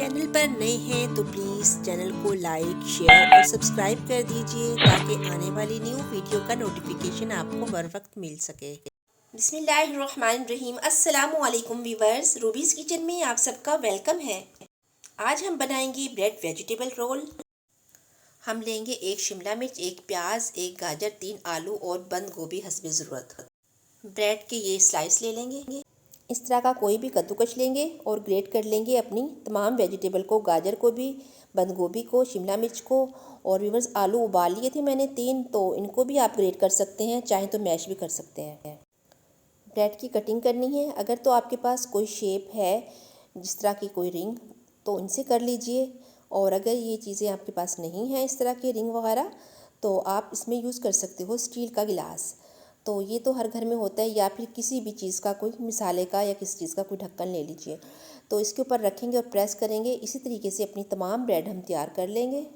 Channel पर नए हैं तो प्लीज़ चैनल को लाइक, शेयर और सब्सक्राइब कर दीजिए ताकि आने वाली न्यू वीडियो का नोटिफिकेशन आपको बर वक्त मिल सके। बिस्मिल्लाहिर्रहमानिर्रहीम। अस्सलामु अलैकुम व्यूअर्स, रूबीज़ किचन में आप सबका वेलकम है। आज हम बनाएंगे ब्रेड वेजिटेबल रोल। हम लेंगे एक शिमला मिर्च, एक प्याज, एक गाजर, 3 आलू और बंद गोभी हस्ब ज़रूरत। ब्रेड के ये स्लाइस ले लेंगे। इस तरह का कोई भी कद्दूकस लेंगे और ग्रेट कर लेंगे अपनी तमाम वेजिटेबल को, गाजर को भी, बंद गोभी को, शिमला मिर्च को। और व्यूअर्स, आलू उबाल लिए थे मैंने 3, तो इनको भी आप ग्रेट कर सकते हैं, चाहे तो मैश भी कर सकते हैं। ब्रेड की कटिंग करनी है। अगर तो आपके पास कोई शेप है, जिस तरह की कोई रिंग, तो इनसे कर लीजिए। और अगर ये चीज़ें आपके पास नहीं हैं, इस तरह के रिंग वगैरह, तो आप इसमें यूज़ कर सकते हो स्टील का गिलास। तो ये तो हर घर में होता है, या फिर किसी भी चीज़ का, कोई मिसाले का या किसी चीज़ का कोई ढक्कन ले लीजिए। तो इसके ऊपर रखेंगे और प्रेस करेंगे। इसी तरीके से अपनी तमाम ब्रेड हम तैयार कर लेंगे।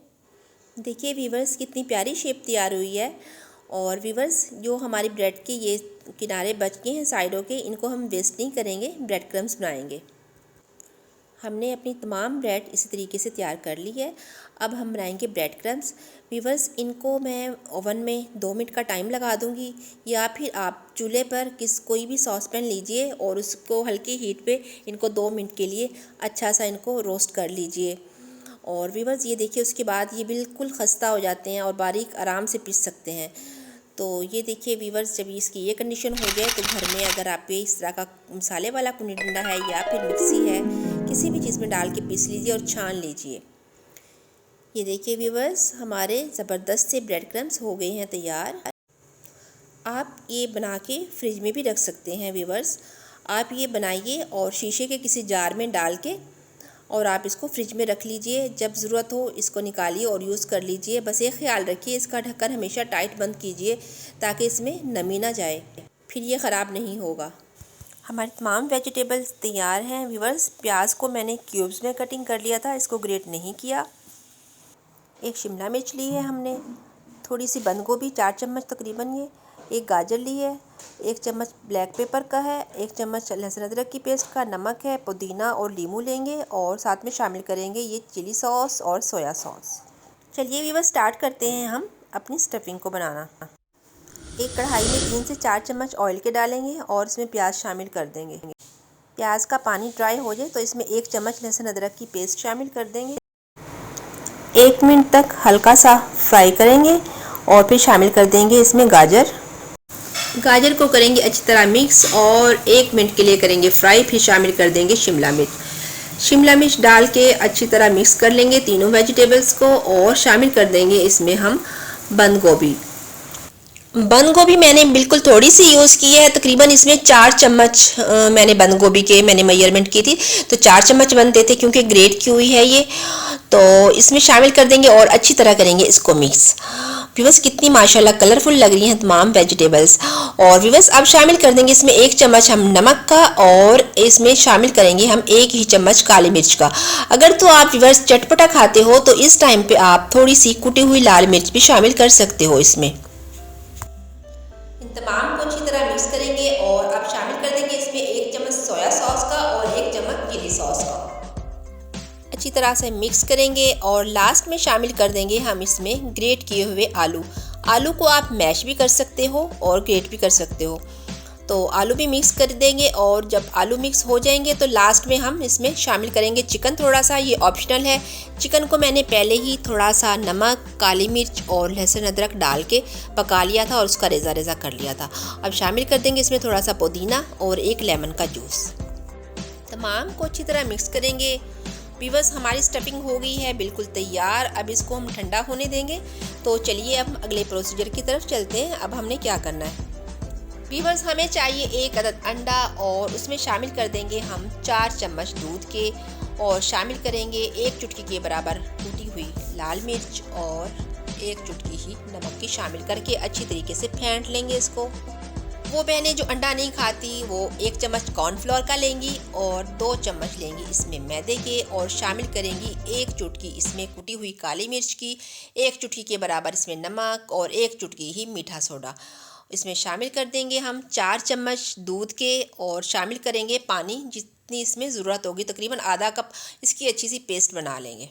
देखिए वीवर्स, कितनी प्यारी शेप तैयार हुई है। और वीवर्स, जो हमारी ब्रेड के ये किनारे बच गए हैं साइडों के, इनको हम वेस्ट नहीं करेंगे, ब्रेड क्रम्स बनाएंगे। हमने अपनी तमाम ब्रेड इसी तरीके से तैयार कर ली है। अब हम बनाएंगे ब्रेड क्रम्स। वीवर्स, इनको मैं ओवन में 2 मिनट का टाइम लगा दूंगी, या फिर आप चूल्हे पर कोई भी सॉस पैन लीजिए और उसको हल्की हीट पे इनको 2 मिनट के लिए अच्छा सा इनको रोस्ट कर लीजिए। और वीवर्स, ये देखिए, उसके बाद ये बिल्कुल खस्ता हो जाते हैं और बारीक आराम से पीस सकते हैं। तो ये देखिए वीवर्स, जब इसकी ये कंडीशन हो जाए तो घर में अगर आप ये इस तरह का मसाले वाला कुंडी डंडा है या फिर मिक्सी है, किसी भी चीज़ में डाल के पीस लीजिए और छान लीजिए। ये देखिए वीवर्स, हमारे ज़बरदस्त से ब्रेड क्रम्स हो गए हैं तैयार। आप ये बना के फ्रिज में भी रख सकते हैं वीवर्स। आप ये बनाइए और शीशे के किसी जार में डाल के और आप इसको फ्रिज में रख लीजिए। जब ज़रूरत हो इसको निकालिए और यूज़ कर लीजिए। बस ये ख्याल रखिए, इसका ढक्कन हमेशा टाइट बंद कीजिए ताकि इसमें नमी ना जाए, फिर ये ख़राब नहीं होगा। हमारे तमाम वेजिटेबल्स तैयार हैं वीवर्स। प्याज को मैंने क्यूब्स में कटिंग कर लिया था, इसको ग्रेट नहीं किया। एक शिमला मिर्च ली है हमने, थोड़ी सी बंद गोभी 4 चम्मच तकरीबन, ये एक गाजर ली है, 1 चम्मच ब्लैक पेपर का है, 1 चम्मच लहसुन अदरक की पेस्ट का, नमक है, पुदीना और नींबू लेंगे और साथ में शामिल करेंगे ये चिली सॉस और सोया सॉस। चलिए वीवर्स, स्टार्ट करते हैं हम अपनी स्टफिंग को बनाना। एक कढ़ाई में 3 से 4 चम्मच ऑयल के डालेंगे और इसमें प्याज शामिल कर देंगे। प्याज का पानी ड्राई हो जाए तो इसमें 1 चम्मच लहसुन अदरक की पेस्ट शामिल कर देंगे। 1 मिनट तक हल्का सा फ्राई करेंगे और फिर शामिल कर देंगे इसमें गाजर को करेंगे अच्छी तरह मिक्स और 1 मिनट के लिए करेंगे फ्राई। फिर शामिल कर देंगे शिमला मिर्च डाल के अच्छी तरह मिक्स कर लेंगे तीनों वेजिटेबल्स को और शामिल कर देंगे इसमें हम बंद गोभी मैंने बिल्कुल थोड़ी सी यूज़ की है, तकरीबन इसमें 4 चम्मच मैंने बंद गोभी के मैंने मेजरमेंट की थी, तो 4 चम्मच बनते थे क्योंकि ग्रेट की हुई है ये। तो इसमें शामिल कर देंगे और अच्छी तरह करेंगे इसको मिक्स। व्यूअर्स, कितनी माशाल्लाह कलरफुल लग रही हैं तमाम वेजिटेबल्स। और व्यूअर्स, अब शामिल कर देंगे इसमें 1 चम्मच हम नमक का और इसमें शामिल करेंगे हम 1 ही चम्मच काली मिर्च का। अगर तो आप व्यूअर्स चटपटा खाते हो तो इस टाइम पे आप थोड़ी सी कुटी हुई लाल मिर्च भी शामिल कर सकते हो इसमें। इन तमाम को अच्छी तरह मिक्स करेंगे और अब शामिल कर देंगे इसमें 1 चम्मच सोया सॉस का और 1 चम्मच चिली सॉस का। अच्छी तरह से मिक्स करेंगे और लास्ट में शामिल कर देंगे हम इसमें ग्रेट किए हुए आलू को आप मैश भी कर सकते हो और ग्रेट भी कर सकते हो। तो आलू भी मिक्स कर देंगे और जब आलू मिक्स हो जाएंगे तो लास्ट में हम इसमें शामिल करेंगे चिकन। थोड़ा सा ये ऑप्शनल है। चिकन को मैंने पहले ही थोड़ा सा नमक, काली मिर्च और लहसुन अदरक डाल के पका लिया था और उसका रेज़ा रेज़ा कर लिया था। अब शामिल कर देंगे इसमें थोड़ा सा पुदीना और 1 लेमन का जूस। तमाम को अच्छी तरह मिक्स करेंगे। व्यूअर्स, हमारी स्टफिंग हो गई है बिल्कुल तैयार। अब इसको हम ठंडा होने देंगे। तो चलिए अब अगले प्रोसीजर की तरफ चलते हैं। अब हमने क्या करना है व्यूअर्स, हमें चाहिए 1 अदद अंडा और उसमें शामिल कर देंगे हम 4 चम्मच दूध के और शामिल करेंगे 1 चुटकी के बराबर कूटी हुई लाल मिर्च और 1 चुटकी ही नमक की शामिल करके अच्छी तरीके से फेंट लेंगे इसको। वो बहनें जो अंडा नहीं खाती वो 1 चम्मच कॉर्नफ्लोर का लेंगी और 2 चम्मच लेंगी इसमें मैदे के और शामिल करेंगी 1 चुटकी इसमें कुटी हुई काली मिर्च की, 1 चुटकी के बराबर इसमें नमक और 1 चुटकी ही मीठा सोडा। इसमें शामिल कर देंगे हम 4 चम्मच दूध के और शामिल करेंगे पानी जितनी इसमें ज़रूरत होगी, तकरीबन आधा कप इसकी अच्छी सी पेस्ट बना लेंगे।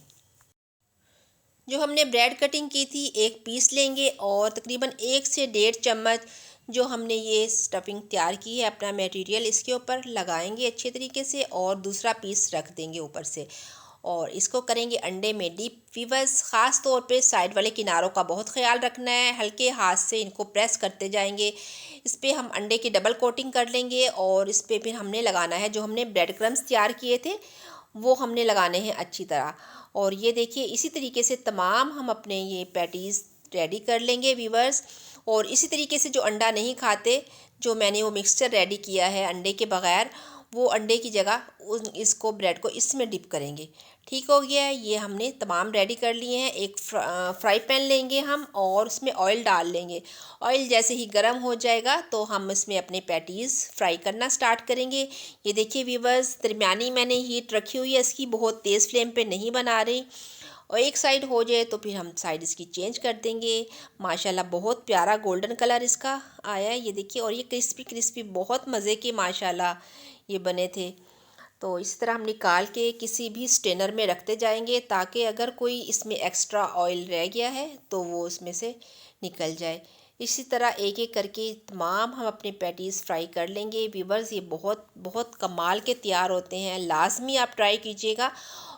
जो हमने ब्रेड कटिंग की थी, एक पीस लेंगे और तकरीबन 1 से 1.5 चम्मच जो हमने ये स्टफिंग तैयार की है, अपना मटेरियल इसके ऊपर लगाएंगे अच्छे तरीके से और दूसरा पीस रख देंगे ऊपर से और इसको करेंगे अंडे में डीप। वीवर्स, ख़ास तौर पे साइड वाले किनारों का बहुत ख्याल रखना है, हल्के हाथ से इनको प्रेस करते जाएंगे। इस पर हम अंडे की डबल कोटिंग कर लेंगे और इस पर फिर हमने लगाना है जो हमने ब्रेड क्रम्स तैयार किए थे, वो हमने लगाने हैं अच्छी तरह। और ये देखिए इसी तरीके से तमाम हम अपने ये पैटीज़ रेडी कर लेंगे वीवर्स। और इसी तरीके से जो अंडा नहीं खाते, जो मैंने वो मिक्सचर रेडी किया है अंडे के बग़ैर, वो अंडे की जगह इसको ब्रेड को इसमें डिप करेंगे। ठीक हो गया है, ये हमने तमाम रेडी कर लिए हैं। एक फ्राई पैन लेंगे हम और उसमें ऑयल डाल लेंगे। ऑयल जैसे ही गर्म हो जाएगा तो हम इसमें अपने पैटीज़ फ्राई करना स्टार्ट करेंगे। ये देखिए वीवर्स, दरमियानी मैंने हीट रखी हुई है इसकी, बहुत तेज़ फ्लेम पे नहीं बना रही। और एक साइड हो जाए तो फिर हम साइड इसकी चेंज कर देंगे। माशाल्लाह बहुत प्यारा गोल्डन कलर इसका आया है, ये देखिए। और ये क्रिस्पी क्रिस्पी बहुत मज़े के माशाल्लाह ये बने थे। तो इस तरह हम निकाल के किसी भी स्ट्रेनर में रखते जाएंगे ताकि अगर कोई इसमें एक्स्ट्रा ऑयल रह गया है तो वो उसमें से निकल जाए। इसी तरह एक एक करके तमाम हम अपने पैटीज़ फ्राई कर लेंगे। वीवर्स, ये बहुत बहुत कमाल के तैयार होते हैं, लाजमी आप ट्राई कीजिएगा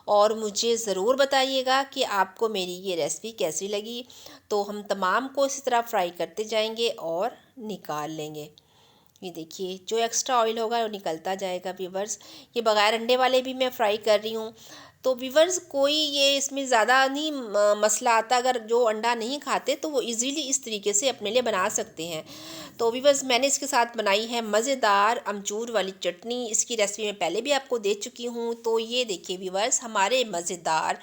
और मुझे ज़रूर बताइएगा कि आपको मेरी ये रेसिपी कैसी लगी। तो हम तमाम को इसी तरह फ्राई करते जाएंगे और निकाल लेंगे। ये देखिए जो एक्स्ट्रा ऑयल होगा वो निकलता जाएगा वीवर्स। ये बग़ैर अंडे वाले भी मैं फ्राई कर रही हूँ। तो वीवर्स, कोई ये इसमें ज़्यादा नहीं मसला आता, अगर जो अंडा नहीं खाते तो वो इजीली इस तरीके से अपने लिए बना सकते हैं। तो वीवर्स, मैंने इसके साथ बनाई है मज़ेदार अमचूर वाली चटनी। इसकी रेसिपी मैं पहले भी आपको दे चुकी हूँ। तो ये देखिए वीवर्स, हमारे मज़ेदार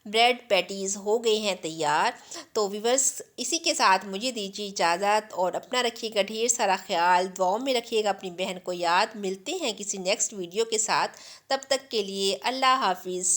ब्रेड पैटीज़ हो गए हैं तैयार। तो वीवर्स, इसी के साथ मुझे दीजिए इजाज़त और अपना रखिएगा ढेर सारा ख्याल, दुआओं में रखिएगा अपनी बहन को याद। मिलते हैं किसी नेक्स्ट वीडियो के साथ, तब तक के लिए अल्लाह हाफिज़।